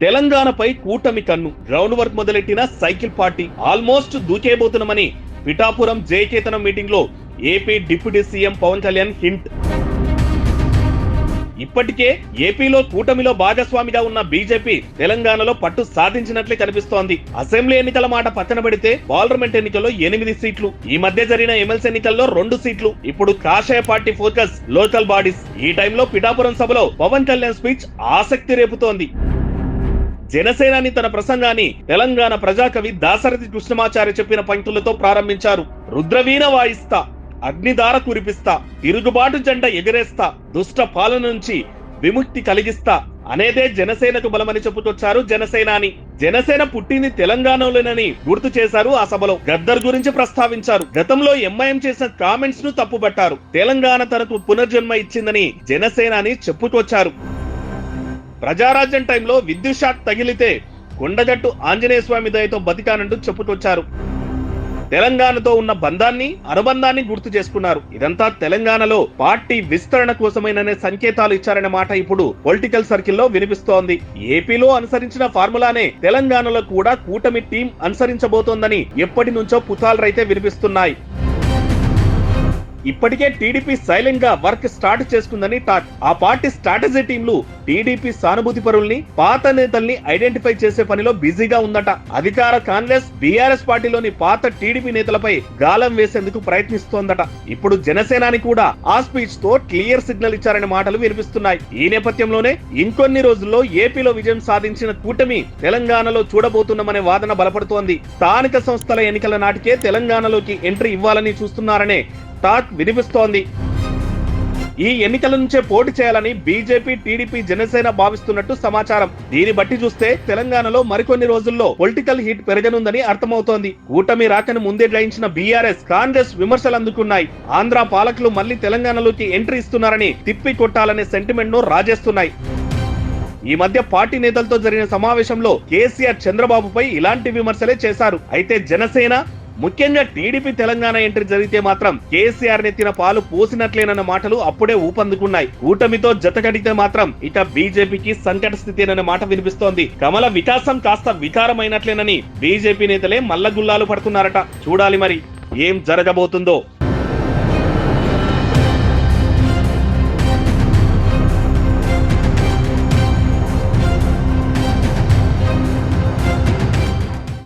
తెలంగాణపై కూటమి కన్ను, గ్రౌండ్ వర్క్ మొదలెట్టిన సైకిల్ పార్టీ ఆల్మోస్ట్ దూకేబోతున్నామని పిఠాపురం జయకేతనం మీటింగ్ లో AP deputy CM Pawan Kalyan hint. ఇప్పటికే ఏపీలో కూటమిలో భాగస్వామిగా ఉన్న బీజేపీ తెలంగాణలో పట్టు సాధించినట్లే కనిపిస్తోంది. అసెంబ్లీ ఎన్నికల మాట పక్కన పెడితే పార్లమెంట్ ఎన్నికల్లో 8 సీట్లు, ఈ మధ్య జరిగిన ఎమ్మెల్సీ ఎన్నికల్లో 2 సీట్లు. ఇప్పుడు కాషాయ పార్టీ ఫోకస్ లోకల్ బాడీస్. ఈ టైంలో పిఠాపురం సభలో పవన్ కళ్యాణ్ స్పీచ్ ఆసక్తి రేపుతోంది. జనసేనాని తన ప్రసంగాన్ని తెలంగాణ ప్రజాకవి దాశరథి కృష్ణమాచారి చెప్పిన పంక్తులతో ప్రారంభించారు. రుద్రవీణ వాయిస్తా, అగ్నిధార కురిపిస్తా, తిరుగుబాటు జెండా ఎగరేస్తా, దుష్ట పాలన నుంచి విముక్తి కలిగిస్తా అనేదే జనసేనకు బలమని చెప్పుకొచ్చారు జనసేనాని. జనసేన పుట్టింది తెలంగాణలోనని గుర్తు చేశారు. ఆ సభలో గద్దర్ గురించి ప్రస్తావించారు. గతంలో ఎంఐఎం చేసిన కామెంట్స్ ను తప్పుబట్టారు. తెలంగాణ తనకు పునర్జన్మ ఇచ్చిందని జనసేనాని చెప్పుకొచ్చారు. ప్రజారాజ్యం టైంలో విద్యుత్ షాక్ తగిలితే కొండగట్టు ఆంజనేయ స్వామి దయతో బతికానంటూ చెప్పుకొచ్చారు. తెలంగాణతో ఉన్న బంధాన్ని, అనుబంధాన్ని గుర్తు చేసుకున్నారు. ఇదంతా తెలంగాణలో పార్టీ విస్తరణ కోసమైననే సంకేతాలు ఇచ్చారనే మాట ఇప్పుడు పొలిటికల్ సర్కిల్లో వినిపిస్తోంది. ఏపీలో అనుసరించిన ఫార్ములానే తెలంగాణలో కూడా కూటమి టీం అనుసరించబోతోందని ఎప్పటి నుంచో పుతాలరైతే వినిపిస్తున్నాయి. ఇప్పటికే టీడీపీ సైలెంట్ గా వర్క్ స్టార్ట్ చేసుకుందని టాక్. ఆ పార్టీ స్ట్రాటజీ టీంలు టీడీపీ సానుభూతి పరుల్ని, పాత నేతల్ని ఐడెంటిఫై చేసే పనిలో బిజీగా ఉందట. అధికార కాంగ్రెస్, బీఆర్ఎస్ పార్టీలోని పాత టీడీపీ నేతలపై గాలం వేసేందుకు ప్రయత్నిస్తోందట. ఇప్పుడు జనసేనాని కూడా ఆ స్పీచ్ తో క్లియర్ సిగ్నల్ ఇచ్చారనే మాటలు వినిపిస్తున్నాయి. ఈ నేపథ్యంలోనే ఇంకొన్ని రోజుల్లో ఏపీలో విజయం సాధించిన కూటమి తెలంగాణలో చూడబోతున్నామనే వాదన బలపడుతోంది. స్థానిక సంస్థల ఎన్నికల నాటికే తెలంగాణలోకి ఎంట్రీ ఇవ్వాలని చూస్తున్నారనే టాక్ వినిపిస్తోంది. ఈ ఎన్నికల నుంచే పోటీ చేయాలని బీజేపీ, టీడీపీ, జనసేన భావిస్తున్నట్టు సమాచారం. దీన్ని బట్టి చూస్తే తెలంగాణలో మరికొన్ని రోజుల్లో పొలిటికల్ హీట్ పెరగనుందని అర్థమవుతోంది. కూటమి రాకను ముందే గ్రహించిన బీఆర్ఎస్, కాంగ్రెస్ విమర్శలు అందుకున్నాయి. ఆంధ్ర పాలకులు మళ్లీ తెలంగాణలోకి ఎంట్రీ ఇస్తున్నారని తిప్పి కొట్టాలనే సెంటిమెంట్ ను రాజేస్తున్నాయి. ఈ మధ్య పార్టీ నేతలతో జరిగిన సమావేశంలో కేసీఆర్ చంద్రబాబుపై ఇలాంటి విమర్శలే చేశారు. అయితే జనసేన, ముఖ్యంగా టీడీపీ తెలంగాణ ఎంట్రీ జరిగితే మాత్రం కేసీఆర్ నెత్తిన పాలు పోసినట్లేనన్న మాటలు అప్పుడే ఊపందుకున్నాయి. కూటమితో జతకడితే మాత్రం ఇక బీజేపీకి సంకట స్థితేనన్న మాట వినిపిస్తోంది. కమల వికాసం కాస్త వికారమైనట్లేనని బీజేపీ నేతలే మల్లగుల్లాలు పడుతున్నారట. చూడాలి మరి ఏం జరగబోతుందో.